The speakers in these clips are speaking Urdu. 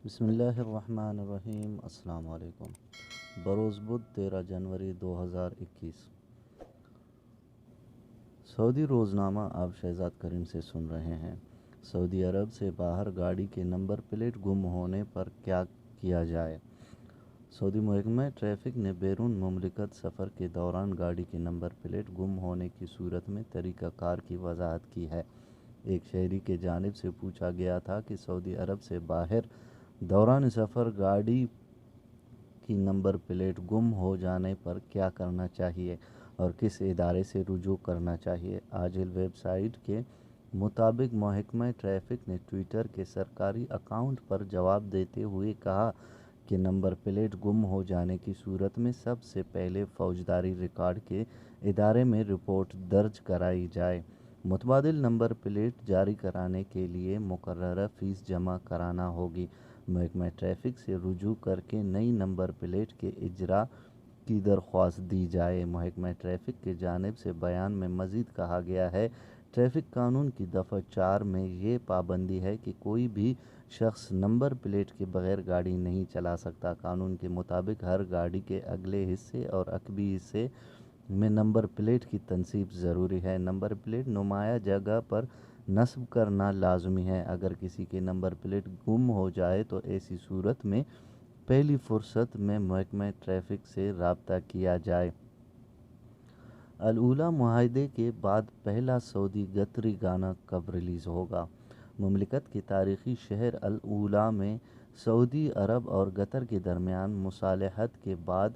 بسم اللہ الرحمن الرحیم۔ السلام علیکم۔ بروز بدھ 13 جنوری 2021۔ سعودی روزنامہ آپ شہزاد کریم سے سن رہے ہیں۔ سعودی عرب سے باہر گاڑی کے نمبر پلیٹ گم ہونے پر کیا کیا جائے؟ سعودی محکمہ ٹریفک نے بیرون مملکت سفر کے دوران گاڑی کے نمبر پلیٹ گم ہونے کی صورت میں طریقہ کار کی وضاحت کی ہے۔ ایک شہری کی جانب سے پوچھا گیا تھا کہ سعودی عرب سے باہر دوران سفر گاڑی کی نمبر پلیٹ گم ہو جانے پر کیا کرنا چاہیے اور کس ادارے سے رجوع کرنا چاہیے۔ عاجل ویب سائٹ کے مطابق محکمہ ٹریفک نے ٹوئٹر کے سرکاری اکاؤنٹ پر جواب دیتے ہوئے کہا کہ نمبر پلیٹ گم ہو جانے کی صورت میں سب سے پہلے فوجداری ریکارڈ کے ادارے میں رپورٹ درج کرائی جائے۔ متبادل نمبر پلیٹ جاری کرانے کے لیے مقررہ فیس جمع کرانا ہوگی۔ محکمہ ٹریفک سے رجوع کر کے نئی نمبر پلیٹ کے اجراء کی درخواست دی جائے۔ محکمہ ٹریفک کی جانب سے بیان میں مزید کہا گیا ہے، ٹریفک قانون کی دفعہ 4 میں یہ پابندی ہے کہ کوئی بھی شخص نمبر پلیٹ کے بغیر گاڑی نہیں چلا سکتا۔ قانون کے مطابق ہر گاڑی کے اگلے حصے اور عقبی حصے میں نمبر پلیٹ کی تنصیب ضروری ہے۔ نمبر پلیٹ نمایاں جگہ پر نصب کرنا لازمی ہے۔ اگر کسی کے نمبر پلیٹ گم ہو جائے تو ایسی صورت میں پہلی فرصت میں محکمہ ٹریفک سے رابطہ کیا جائے۔ الاولیٰ معاہدے کے بعد پہلا سعودی قطری گانا کب ریلیز ہوگا؟ مملکت کے تاریخی شہر الاولیٰ میں سعودی عرب اور قطر کے درمیان مصالحت کے بعد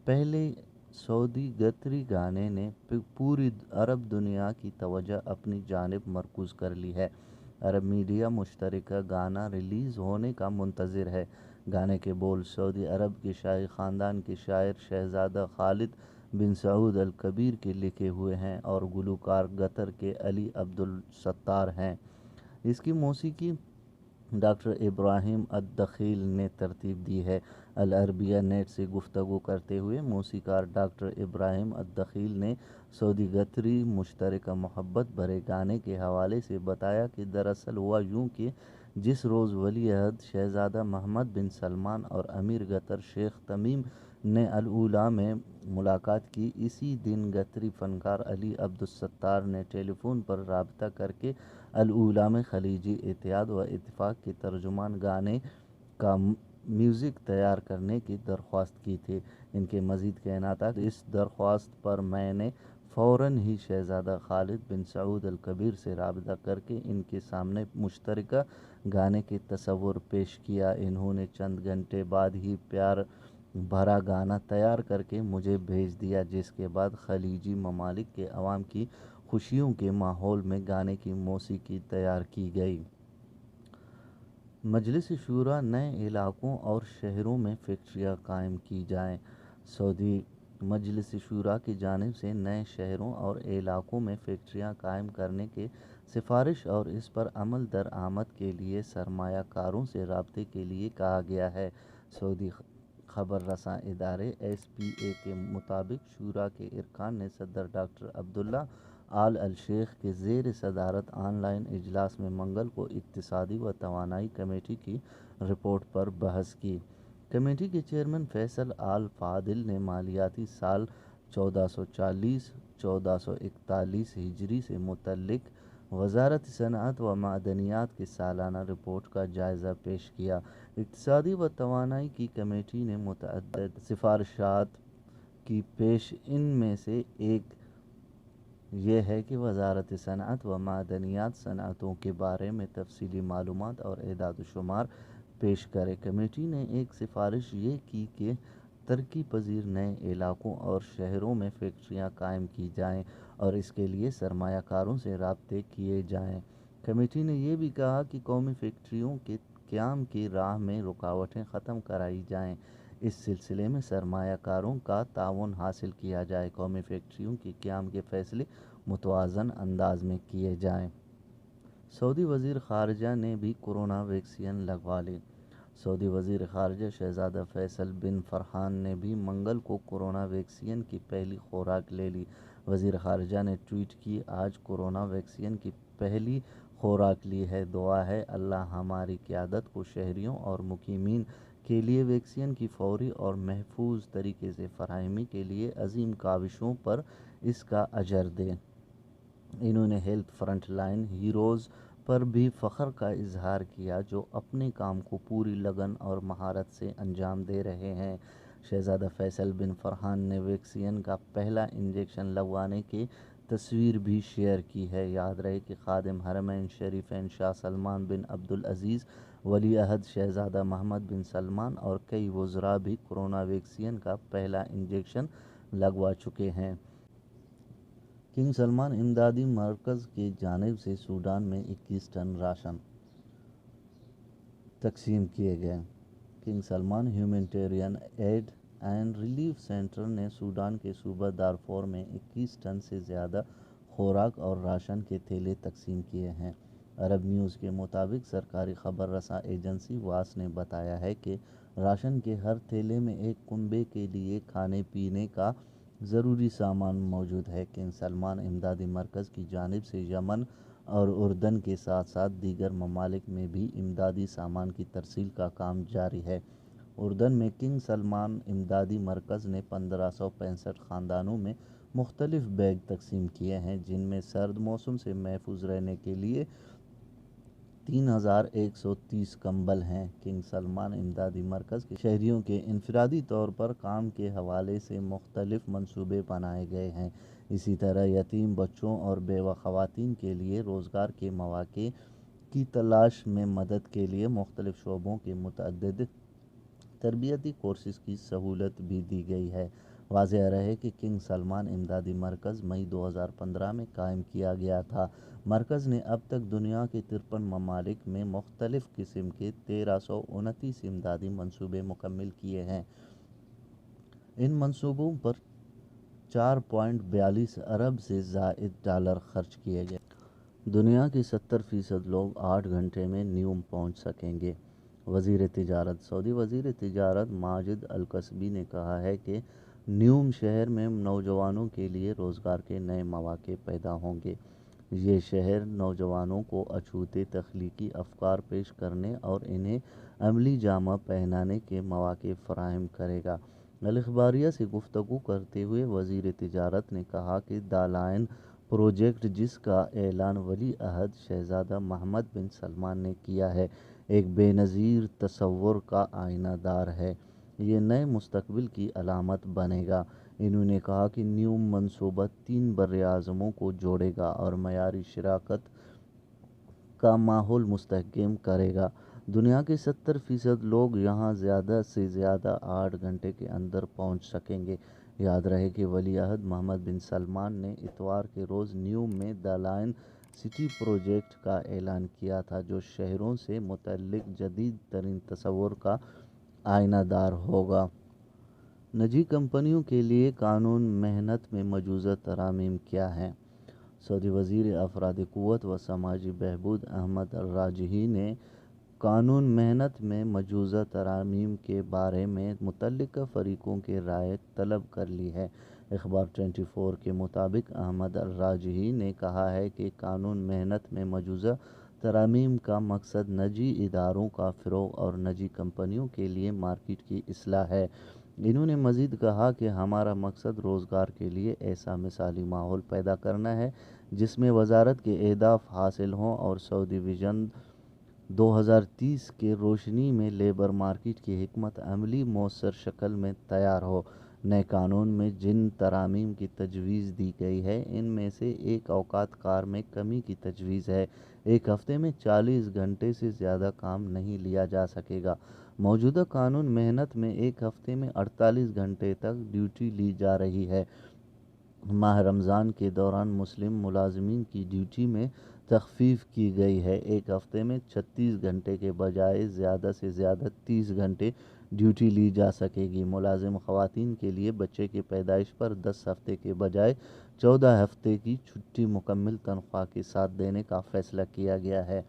پہلے سعودی قطری گانے نے پوری عرب دنیا کی توجہ اپنی جانب مرکوز کر لی ہے۔ عرب میڈیا مشترکہ گانا ریلیز ہونے کا منتظر ہے۔ گانے کے بول سعودی عرب کے شاہی خاندان کے شاعر شہزادہ خالد بن سعود الکبیر کے لکھے ہوئے ہیں اور گلوکار قطر کے علی عبدالستار ہیں۔ اس کی موسیقی ڈاکٹر ابراہیم الدخیل نے ترتیب دی ہے۔ العربیہ نیٹ سے گفتگو کرتے ہوئے موسیقار ڈاکٹر ابراہیم الدخیل نے سعودی قطری مشترکہ محبت بھرے گانے کے حوالے سے بتایا کہ دراصل ہوا یوں کہ جس روز ولی عہد شہزادہ محمد بن سلمان اور امیر قطر شیخ تمیم نے الاولیٰ میں ملاقات کی، اسی دن قطری فنکار علی عبدالستار نے ٹیلی فون پر رابطہ کر کے الاولیٰ میں خلیجی اتحاد و اتفاق کے ترجمان گانے کا میوزک تیار کرنے کی درخواست کی تھی۔ ان کے مزید کہنا تھا کہ اس درخواست پر میں نے فوراً ہی شہزادہ خالد بن سعود الکبیر سے رابطہ کر کے ان کے سامنے مشترکہ گانے کے تصور پیش کیا۔ انہوں نے چند گھنٹے بعد ہی پیار بھرا گانا تیار کر کے مجھے بھیج دیا، جس کے بعد خلیجی ممالک کے عوام کی خوشیوں کے ماحول میں گانے کی موسیقی تیار کی گئی۔ مجلس شورا نئے علاقوں اور شہروں میں فیکٹریاں قائم کی جائیں۔ سعودی مجلس شورا کی جانب سے نئے شہروں اور علاقوں میں فیکٹریاں قائم کرنے کی سفارش اور اس پر عمل درآمد کے لیے سرمایہ کاروں سے رابطے کے لیے کہا گیا ہے۔ سعودی خبر رساں ادارے ایس پی اے کے مطابق شورا کے ارکان نے صدر ڈاکٹر عبداللہ آل الشیخ کے زیر صدارت آن لائن اجلاس میں منگل کو اقتصادی و توانائی کمیٹی کی رپورٹ پر بحث کی۔ کمیٹی کے چیئرمین فیصل آل فاضل نے مالیاتی سال 1440-1441 ہجری سے متعلق وزارت صنعت و معدنیات کی سالانہ رپورٹ کا جائزہ پیش کیا۔ اقتصادی و توانائی کی کمیٹی نے متعدد سفارشات کی پیش ان میں سے ایک یہ ہے کہ وزارت صنعت و معدنیات صنعتوں کے بارے میں تفصیلی معلومات اور اعداد و شمار پیش کرے۔ کمیٹی نے ایک سفارش یہ کی کہ ترقی پذیر نئے علاقوں اور شہروں میں فیکٹریاں قائم کی جائیں اور اس کے لیے سرمایہ کاروں سے رابطے کیے جائیں۔ کمیٹی نے یہ بھی کہا کہ قومی فیکٹریوں کے قیام کی راہ میں رکاوٹیں ختم کرائی جائیں، اس سلسلے میں سرمایہ کاروں کا تعاون حاصل کیا جائے، قومی فیکٹریوں کے قیام کے فیصلے متوازن انداز میں کیے جائیں۔ سعودی وزیر خارجہ نے بھی کورونا ویکسین لگوا لی۔ سعودی وزیر خارجہ شہزادہ فیصل بن فرحان نے بھی منگل کو کورونا ویکسین کی پہلی خوراک لے لی۔ وزیر خارجہ نے ٹوئٹ کی، آج کورونا ویکسین کی پہلی خوراک لی ہے۔ دعا ہے اللہ ہماری قیادت کو شہریوں اور مقیمین کے لیے ویکسین کی فوری اور محفوظ طریقے سے فراہمی کے لیے عظیم کاوشوں پر اس کا اجر دے۔ انہوں نے ہیلتھ فرنٹ لائن ہیروز پر بھی فخر کا اظہار کیا جو اپنے کام کو پوری لگن اور مہارت سے انجام دے رہے ہیں۔ شہزادہ فیصل بن فرحان نے ویکسین کا پہلا انجیکشن لگوانے کی تصویر بھی شیئر کی ہے۔ یاد رہے کہ خادم حرمین شریفین شاہ سلمان بن عبدالعزیز، ولی عہد شہزادہ محمد بن سلمان اور کئی وزراء بھی کورونا ویکسین کا پہلا انجیکشن لگوا چکے ہیں۔ کنگ سلمان امدادی مرکز کی جانب سے سوڈان میں 21 ٹن راشن تقسیم کیے گئے۔ King Salman Humanitarian Aid and Relief Centre نے سوڈان کے صوبہ دارفور میں 21 ٹن سے زیادہ خوراک اور راشن کے تھیلے تقسیم کیے ہیں۔ عرب نیوز کے مطابق سرکاری خبر رساں ایجنسی واس نے بتایا ہے کہ راشن کے ہر تھیلے میں ایک کنبے کے لیے کھانے پینے کا ضروری سامان موجود ہے۔ کنگ سلمان امدادی مرکز کی جانب سے یمن اور اردن کے ساتھ ساتھ دیگر ممالک میں بھی امدادی سامان کی ترسیل کا کام جاری ہے۔ اردن میں کنگ سلمان امدادی مرکز نے 1565 خاندانوں میں مختلف بیگ تقسیم کیے ہیں، جن میں سرد موسم سے محفوظ رہنے کے لیے 3130 کمبل ہیں۔ کنگ سلمان امدادی مرکز کے شہریوں کے انفرادی طور پر کام کے حوالے سے مختلف منصوبے بنائے گئے ہیں۔ اسی طرح یتیم بچوں اور بیوہ خواتین کے لیے روزگار کے مواقع کی تلاش میں مدد کے لیے مختلف شعبوں کے متعدد تربیتی کورسز کی سہولت بھی دی گئی ہے۔ واضح رہے کہ کنگ سلمان امدادی مرکز مئی 2015 میں قائم کیا گیا تھا۔ مرکز نے اب تک دنیا کے 53 ممالک میں مختلف قسم کے 1329 امدادی منصوبے مکمل کیے ہیں۔ ان منصوبوں پر 4.42 ارب سے زائد ڈالر خرچ کیے گئے۔ دنیا کے 70% لوگ 8 گھنٹے میں نیوم پہنچ سکیں گے۔ وزیر تجارت سعودی وزیر تجارت ماجد الکسبی نے کہا ہے کہ نیوم شہر میں نوجوانوں کے لیے روزگار کے نئے مواقع پیدا ہوں گے۔ یہ شہر نوجوانوں کو اچھوتے تخلیقی افکار پیش کرنے اور انہیں عملی جامہ پہنانے کے مواقع فراہم کرے گا۔ الاخباریہ سے گفتگو کرتے ہوئے وزیر تجارت نے کہا کہ دا لائن پروجیکٹ، جس کا اعلان ولی عہد شہزادہ محمد بن سلمان نے کیا ہے، ایک بے نظیر تصور کا آئینہ دار ہے۔ یہ نئے مستقبل کی علامت بنے گا۔ انہوں نے کہا کہ نیوم منصوبہ 3 براعظموں کو جوڑے گا اور معیاری شراکت کا ماحول مستحکم کرے گا۔ دنیا کے 70% لوگ یہاں زیادہ سے زیادہ 8 گھنٹے کے اندر پہنچ سکیں گے۔ یاد رہے کہ ولی عہد محمد بن سلمان نے اتوار کے روز نیوم میں دا لائن سٹی پروجیکٹ کا اعلان کیا تھا، جو شہروں سے متعلق جدید ترین تصور کا آئینہ دار ہوگا۔ نجی کمپنیوں کے لیے قانون محنت میں مجوزہ ترامیم کیا ہیں؟ سعودی وزیر افرادی قوت و سماجی بہبود احمد الراجحی نے قانون محنت میں مجوزہ ترامیم کے بارے میں متعلقہ فریقوں کی رائے طلب کر لی ہے۔ اخبار 24 کے مطابق احمد الراجحی نے کہا ہے کہ قانون محنت میں مجوزہ ترامیم کا مقصد نجی اداروں کا فروغ اور نجی کمپنیوں کے لیے مارکیٹ کی اصلاح ہے۔ انہوں نے مزید کہا کہ ہمارا مقصد روزگار کے لیے ایسا مثالی ماحول پیدا کرنا ہے جس میں وزارت کے اہداف حاصل ہوں اور سعودی وژن 2030 کی روشنی میں لیبر مارکیٹ کی حکمت عملی مؤثر شکل میں تیار ہو۔ نئے قانون میں جن ترامیم کی تجویز دی گئی ہے، ان میں سے ایک اوقات کار میں کمی کی تجویز ہے۔ ایک ہفتے میں 40 گھنٹے سے زیادہ کام نہیں لیا جا سکے گا۔ موجودہ قانون محنت میں ایک ہفتے میں 48 گھنٹے تک ڈیوٹی لی جا رہی ہے۔ ماہ رمضان کے دوران مسلم ملازمین کی ڈیوٹی میں تخفیف کی گئی ہے۔ ایک ہفتے میں 36 گھنٹے کے بجائے زیادہ سے زیادہ 30 گھنٹے ڈیوٹی لی جا سکے گی۔ ملازم خواتین کے لیے بچے کی پیدائش پر 10 ہفتے کے بجائے 14 ہفتے کی چھٹی مکمل تنخواہ کے ساتھ دینے کا فیصلہ کیا گیا ہے۔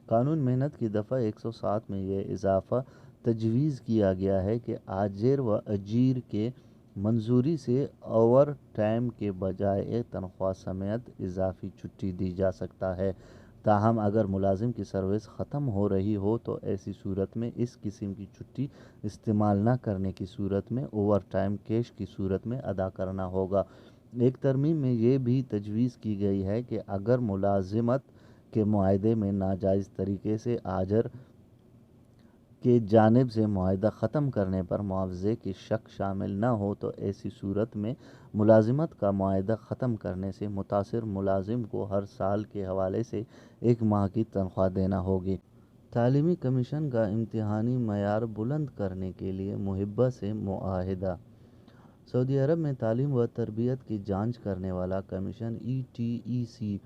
قانون محنت کی دفعہ 107 میں یہ اضافہ تجویز کیا گیا ہے کہ آجر و اجیر کے منظوری سے اوور ٹائم کے بجائے تنخواہ سمیت اضافی چھٹی دی جا سکتا ہے۔ تاہم اگر ملازم کی سروس ختم ہو رہی ہو تو ایسی صورت میں اس قسم کی چھٹی استعمال نہ کرنے کی صورت میں اوور ٹائم کیش کی صورت میں ادا کرنا ہوگا۔ ایک ترمیم میں یہ بھی تجویز کی گئی ہے کہ اگر ملازمت کے معاہدے میں ناجائز طریقے سے آجر کی جانب سے معاہدہ ختم کرنے پر معاوضے کی شق شامل نہ ہو تو ایسی صورت میں ملازمت کا معاہدہ ختم کرنے سے متاثر ملازم کو ہر سال کے حوالے سے 1 ماہ کی تنخواہ دینا ہوگی۔ تعلیمی کمیشن کا امتحانی معیار بلند کرنے کے لیے محبہ سے معاہدہ۔ سعودی عرب میں تعلیم و تربیت کی جانچ کرنے والا کمیشن ETEC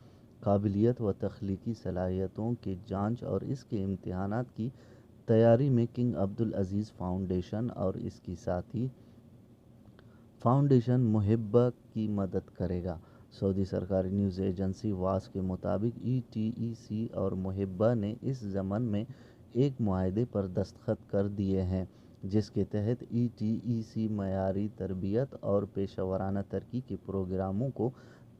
قابلیت و تخلیقی صلاحیتوں کی جانچ اور اس کے امتحانات کی تیاری میں کنگ عبدالعزیز فاؤنڈیشن اور اس کی ساتھی فاؤنڈیشن محبہ کی مدد کرے گا۔ سعودی سرکاری نیوز ایجنسی واس کے مطابق ETEC اور محبہ نے اس ضمن میں ایک معاہدے پر دستخط کر دیے ہیں جس کے تحت ETEC معیاری تربیت اور پیشہ ورانہ ترقی کے پروگراموں کو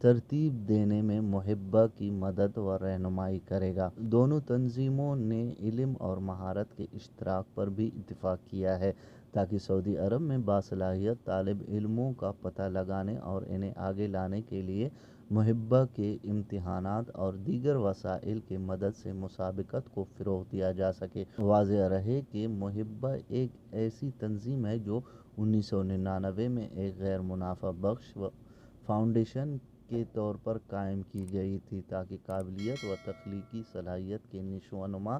ترتیب دینے میں محبہ کی مدد و رہنمائی کرے گا۔ دونوں تنظیموں نے علم اور مہارت کے اشتراک پر بھی اتفاق کیا ہے تاکہ سعودی عرب میں باصلاحیت طالب علموں کا پتہ لگانے اور انہیں آگے لانے کے لیے محبہ کے امتحانات اور دیگر وسائل کی مدد سے مسابقت کو فروغ دیا جا سکے۔ واضح رہے کہ محبہ ایک ایسی تنظیم ہے جو 1999 میں ایک غیر منافع بخش فاؤنڈیشن کے طور پر قائم کی گئی تھی تاکہ قابلیت و تخلیقی صلاحیت کے نشو و نما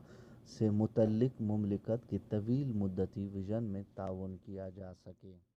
سے متعلق مملکت کے طویل مدتی وژن میں تعاون کیا جا سکے۔